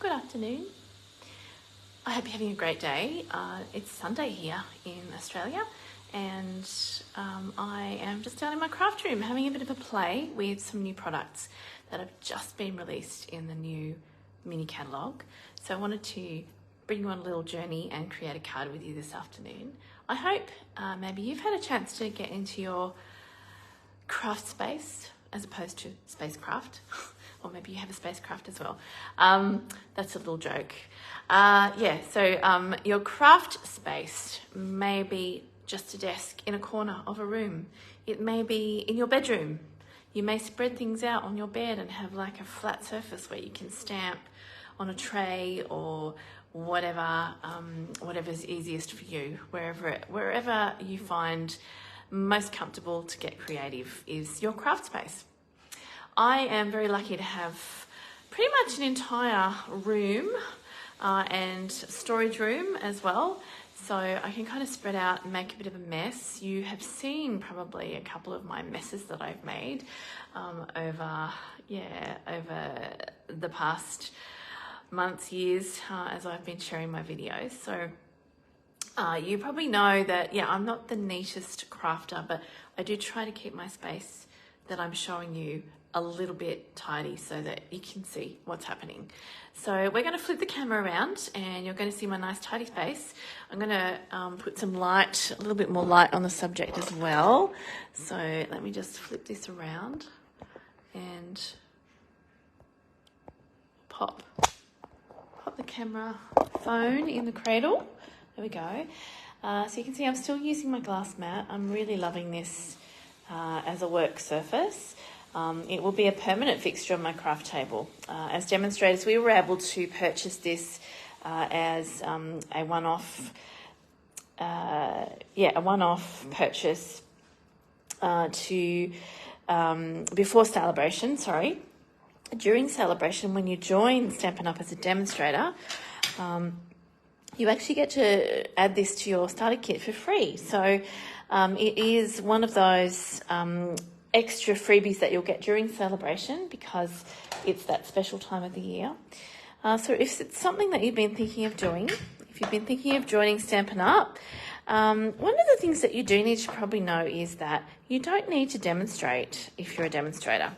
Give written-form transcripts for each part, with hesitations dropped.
Good afternoon. I hope you're having a great day. It's Sunday here in Australia, and I am just down in my craft room having a bit of a play with some new products that have just been released in the new mini catalogue. So I wanted to bring you on a little journey and create a card with you this afternoon. I hope maybe you've had a chance to get into your craft space as opposed to spacecraft. Or maybe you have a spacecraft as well. That's a little joke. So your craft space may be just a desk in a corner of a room. It may be in your bedroom. You may spread things out on your bed and have like a flat surface where you can stamp on a tray or whatever, whatever's easiest for you. Wherever you find most comfortable to get creative is your craft space. I am very lucky to have pretty much an entire room and storage room as well. So I can kind of spread out and make a bit of a mess. You have seen probably a couple of my messes that I've made over the past months, years, as I've been sharing my videos. So you probably know that, I'm not the neatest crafter, but I do try to keep my space that I'm showing you a little bit tidy so that you can see what's happening. So we're going to flip the camera around and you're going to see my nice tidy space. I'm going to put some light, a little bit more light on the subject as well. So let me just flip this around and pop the camera phone in the cradle. There we go. So you can see I'm still using my glass mat. I'm really loving this as a work surface. It will be a permanent fixture on my craft table. As demonstrators, we were able to purchase this as a one-off purchase before celebration. During celebration, when you join Stampin' Up as a demonstrator, you actually get to add this to your starter kit for free. So it is one of those extra freebies that you'll get during celebration because it's that special time of the year. So if it's something that you've been thinking of doing, if you've been thinking of joining Stampin' Up, one of the things that you do need to probably know is that you don't need to demonstrate if you're a demonstrator.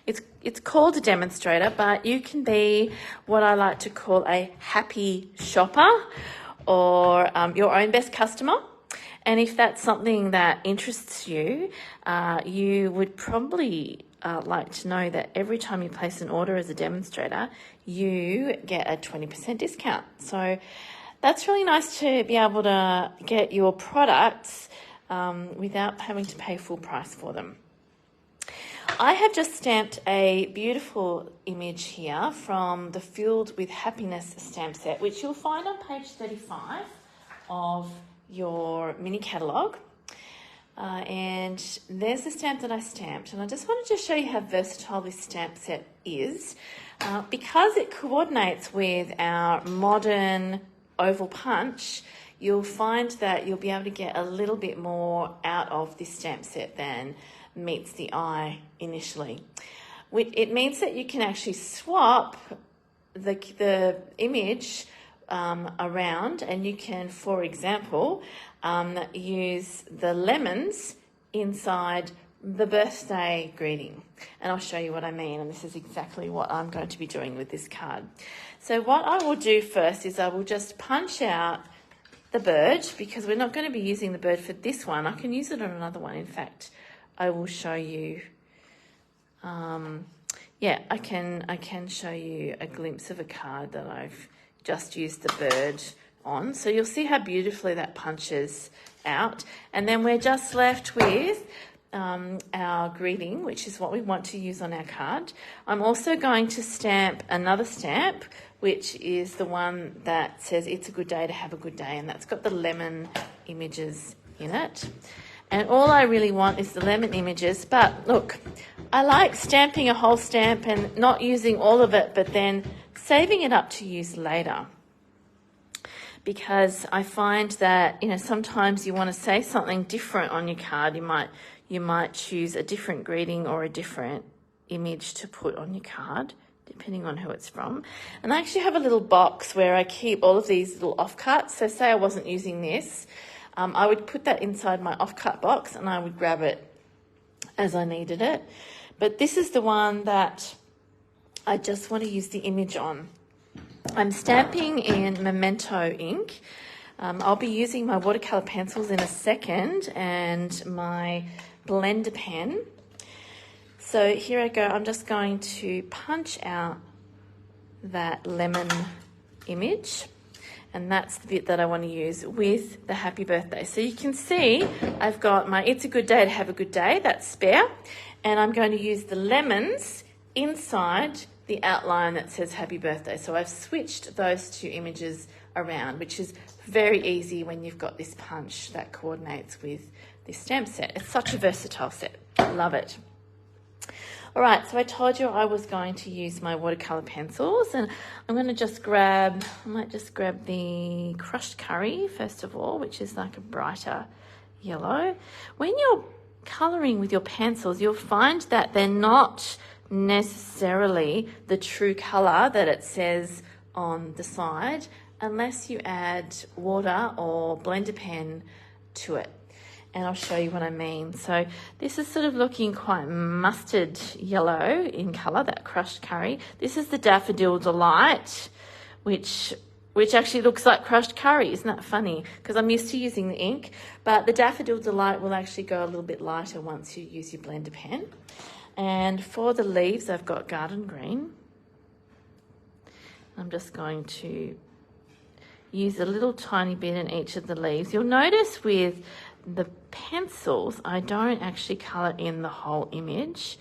It's called a demonstrator, but you can be what I like to call a happy shopper or your own best customer. And if that's something that interests you, you would probably like to know that every time you place an order as a demonstrator, you get a 20% discount. So that's really nice to be able to get your products without having to pay full price for them. I have just stamped a beautiful image here from the Filled With Happiness Stampset, which you'll find on page 35 of your mini catalogue. And there's the stamp that I stamped. And I just wanted to show you how versatile this stamp set is. Because it coordinates with our modern oval punch, you'll find that you'll be able to get a little bit more out of this stamp set than meets the eye initially. It means that you can actually swap the image around, and you can, for example, use the lemons inside the birthday greeting. And I'll show you what I mean, and this is exactly what I'm going to be doing with this card. So what I will do first is I will just punch out the bird, because we're not going to be using the bird for this one. I can use it on another one. In fact, I will show you I can show you a glimpse of a card that I've just used the bird on. So you'll see how beautifully that punches out. And then we're just left with our greeting, which is what we want to use on our card. I'm also going to stamp another stamp, which is the one that says it's a good day to have a good day, and that's got the lemon images in it. And all I really want is the lemon images, but look, I like stamping a whole stamp and not using all of it, but then saving it up to use later. Because I find that, sometimes you want to say something different on your card. You might choose a different greeting or a different image to put on your card. depending on who it's from. And I actually have a little box where I keep all of these little offcuts. So say I wasn't using this, I would put that inside my offcut box and I would grab it as I needed it. But this is the one that I just want to use the image on. I'm stamping in Memento ink. I'll be using my watercolour pencils in a second and my blender pen. So here I go. I'm just going to punch out that lemon image, and that's the bit that I want to use with the happy birthday. So you can see I've got my It's a Good Day to Have a Good Day, that's spare, and I'm going to use the lemons inside the outline that says happy birthday. So I've switched those two images around, which is very easy when you've got this punch that coordinates with this stamp set. It's such a versatile set. Love it. All right, so I told you I was going to use my watercolour pencils, and I'm going to just grab, I might just grab the crushed curry first of all, which is like a brighter yellow. When you're colouring with your pencils, you'll find that they're not necessarily the true colour that it says on the side unless you add water or blender pen to it. And I'll show you what I mean. So this is sort of looking quite mustard yellow in colour, that crushed curry. This is the Daffodil Delight, which actually looks like crushed curry. Isn't that funny? Because I'm used to using the ink, but the Daffodil Delight will actually go a little bit lighter once you use your blender pen. And for the leaves, I've got garden green. I'm just going to use a little tiny bit in each of the leaves. You'll notice with the pencils, I don't actually colour in the whole image.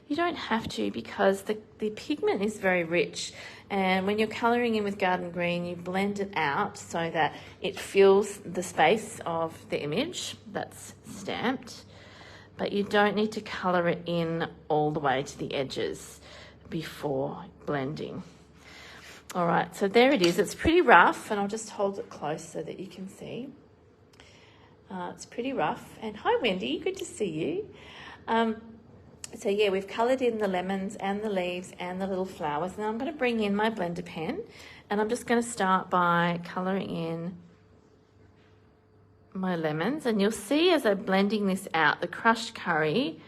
You don't have to, because the pigment is very rich, and when you're colouring in with garden green, you blend it out so that it fills the space of the image that's stamped, but you don't need to colour it in all the way to the edges before blending. All right, so there it is. It's pretty rough, and I'll just hold it close so that you can see. It's pretty rough. And hi, Wendy, good to see you. So yeah, we've coloured in the lemons and the leaves and the little flowers. Now I'm going to bring in my blender pen, and I'm just going to start by colouring in my lemons. And you'll see as I'm blending this out, the crushed curry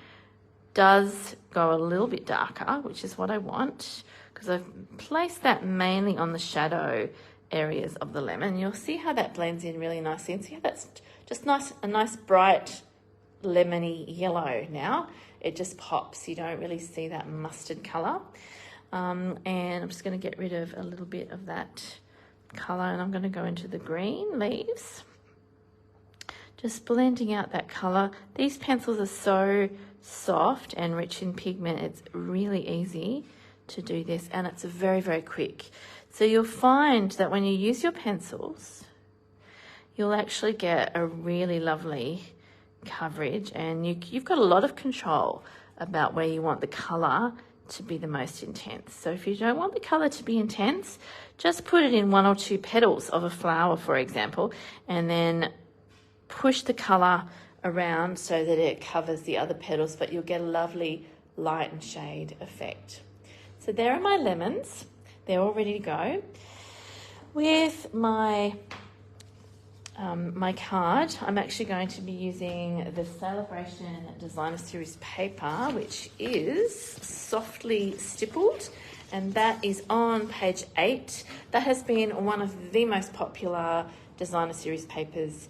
does go a little bit darker, which is what I want, because I've placed that mainly on the shadow areas of the lemon. You'll see how that blends in really nicely, and see how that's just a nice bright lemony yellow now. It just pops. You don't really see that mustard colour. And I'm just going to get rid of a little bit of that colour, and I'm going to go into the green leaves. Just blending out that colour. These pencils are so soft and rich in pigment. It's really easy to do this, and it's very, very quick. So you'll find that when you use your pencils, you'll actually get a really lovely coverage, and you've got a lot of control about where you want the colour to be the most intense. So if you don't want the colour to be intense, just put it in one or two petals of a flower, for example, and then push the colour around so that it covers the other petals, but you'll get a lovely light and shade effect. So there are my lemons. They're all ready to go. With my my card, I'm actually going to be using the Celebration Designer Series paper, which is softly stippled, and that is on page 8. That has been one of the most popular Designer Series papers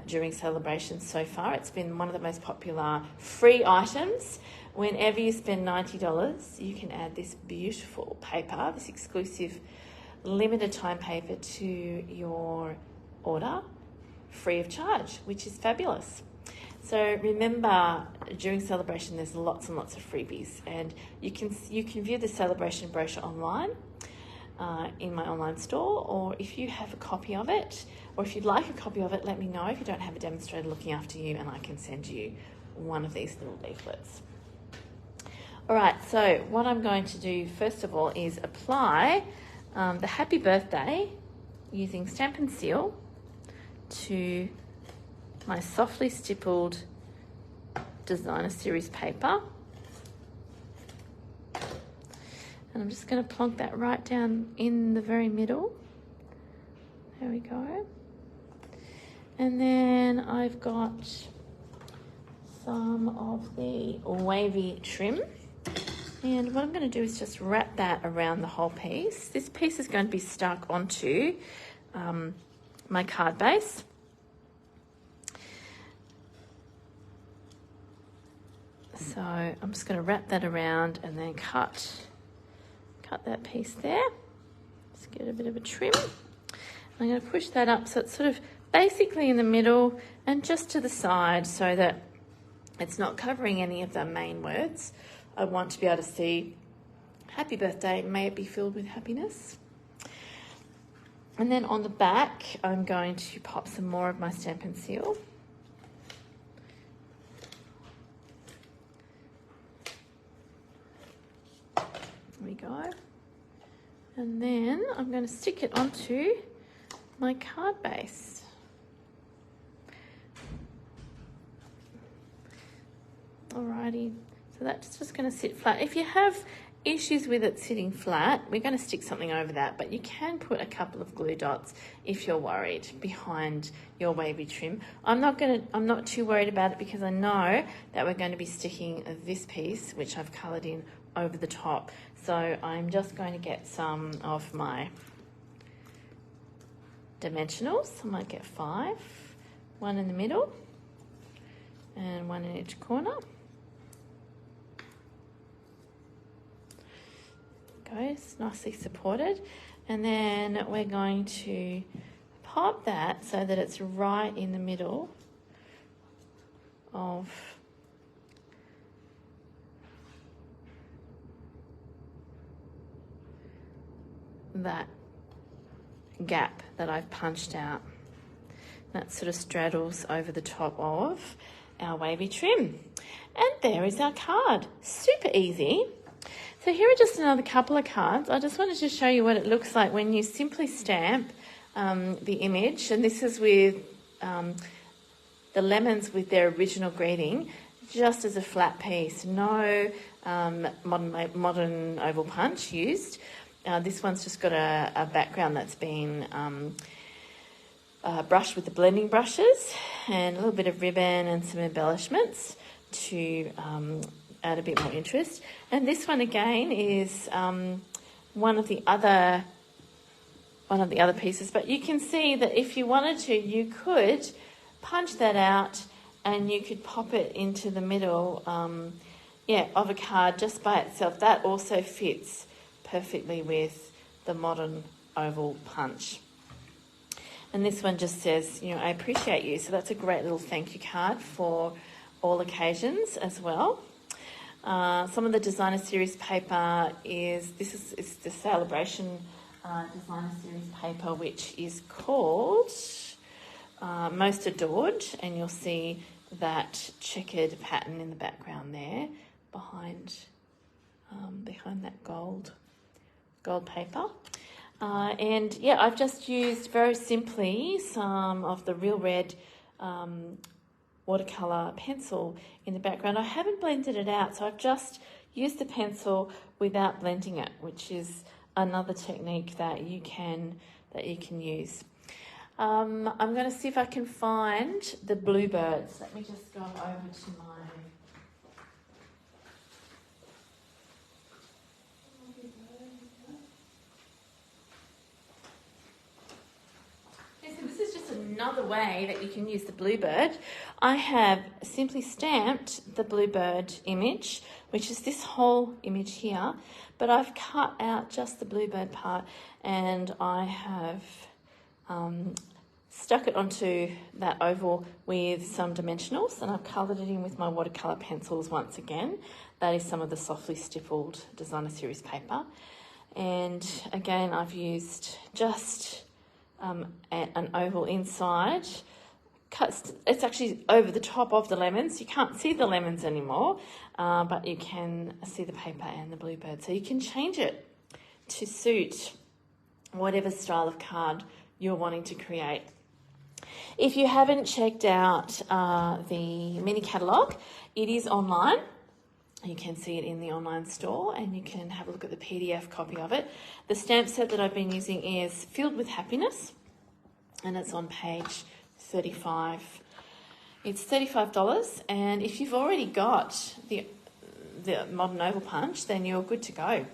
during Celebration so far. It's been one of the most popular free items. Whenever you spend $90, you can add this beautiful paper, this exclusive limited time paper to your order free of charge, which is fabulous. So remember, during Celebration, there's lots and lots of freebies, and you can view the Celebration brochure online in my online store, or if you have a copy of it, or if you'd like a copy of it, let me know if you don't have a demonstrator looking after you, and I can send you one of these little leaflets. All right, so what I'm going to do first of all is apply the Happy Birthday using Stampin' Seal to my softly stippled Designer Series paper. And I'm just going to plonk that right down in the very middle. There we go. And then I've got some of the wavy trim. And what I'm going to do is just wrap that around the whole piece. This piece is going to be stuck onto my card base. So I'm just going to wrap that around and then cut that piece there. Just get a bit of a trim. I'm going to push that up so it's sort of basically in the middle and just to the side so that it's not covering any of the main words. I want to be able to see happy birthday, may it be filled with happiness. And then on the back, I'm going to pop some more of my Stampin' Seal. There we go. And then I'm going to stick it onto my card base. Alrighty, so that's just going to sit flat. If you have issues with it sitting flat, we're going to stick something over that, but you can put a couple of glue dots if you're worried behind your wavy trim. I'm not too worried about it because I know that we're going to be sticking this piece, which I've coloured in, over the top. So I'm just going to get some of my dimensionals. I might get 5, 1 in the middle and 1 in each corner. Goes nicely supported, and then we're going to pop that so that it's right in the middle of that gap that I've punched out. That sort of straddles over the top of our wavy trim. And there is our card. Super easy. So here are just another couple of cards. I just wanted to show you what it looks like when you simply stamp the image. And this is with the lemons with their original greeting, just as a flat piece. No modern oval punch used. This one's just got a background that's been brushed with the blending brushes and a little bit of ribbon and some embellishments to add a bit more interest. And this one again is one of the other pieces, but you can see that if you wanted to, you could punch that out and you could pop it into the middle of a card just by itself. That also fits perfectly with the modern oval punch. And this one just says, I appreciate you. So that's a great little thank you card for all occasions as well. Some of the designer series paper is the celebration designer series paper, which is called Most Adored, and you'll see that checkered pattern in the background there behind that gold paper. And yeah, I've just used very simply some of the Real Red watercolour pencil in the background. I haven't blended it out, so I've just used the pencil without blending it, which is another technique that you can use. I'm going to see if I can find the bluebirds. Let me just go over to my... Another way that you can use the bluebird. I have simply stamped the bluebird image, which is this whole image here, but I've cut out just the bluebird part and I have stuck it onto that oval with some dimensionals, and I've coloured it in with my watercolour pencils once again. That is some of the softly stippled designer series paper. And again, I've used just an oval inside. It's actually over the top of the lemons. You can't see the lemons anymore, but you can see the paper and the bluebird. So you can change it to suit whatever style of card you're wanting to create. If you haven't checked out the mini catalogue, it is online. You can see it in the online store, and you can have a look at the PDF copy of it. The stamp set that I've been using is Filled With Happiness, and it's on page 35. It's $35, and if you've already got the Modern Oval Punch, then you're good to go.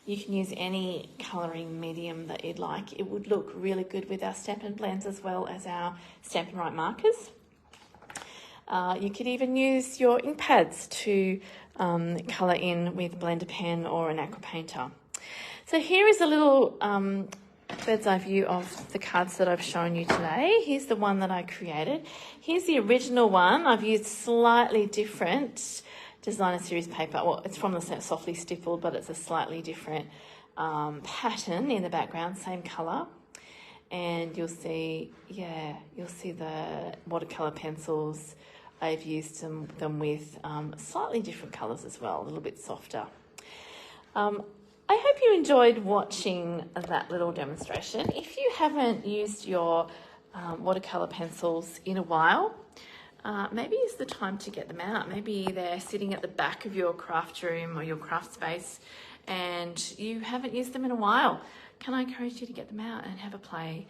You can use any colouring medium that you'd like. It would look really good with our Stampin' blends as well as our Stampin' Right markers. You could even use your ink pads to colour in with a blender pen or an aqua painter. So here is a little bird's eye view of the cards that I've shown you today. Here's the one that I created. Here's the original one. I've used slightly different designer series paper. Well, it's from the Softly Stippled, but it's a slightly different pattern in the background, same colour. And you'll see, you'll see the watercolour pencils. I've used them with slightly different colours as well, a little bit softer. I hope you enjoyed watching that little demonstration. If you haven't used your watercolour pencils in a while, maybe it's the time to get them out. Maybe they're sitting at the back of your craft room or your craft space and you haven't used them in a while. Can I encourage you to get them out and have a play?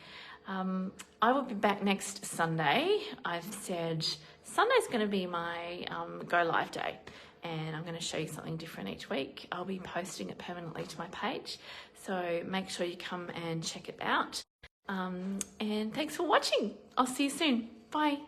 I will be back next Sunday. I've said Sunday's going to be my go live day, and I'm going to show you something different each week. I'll be posting it permanently to my page, so make sure you come and check it out. And thanks for watching. I'll see you soon. Bye.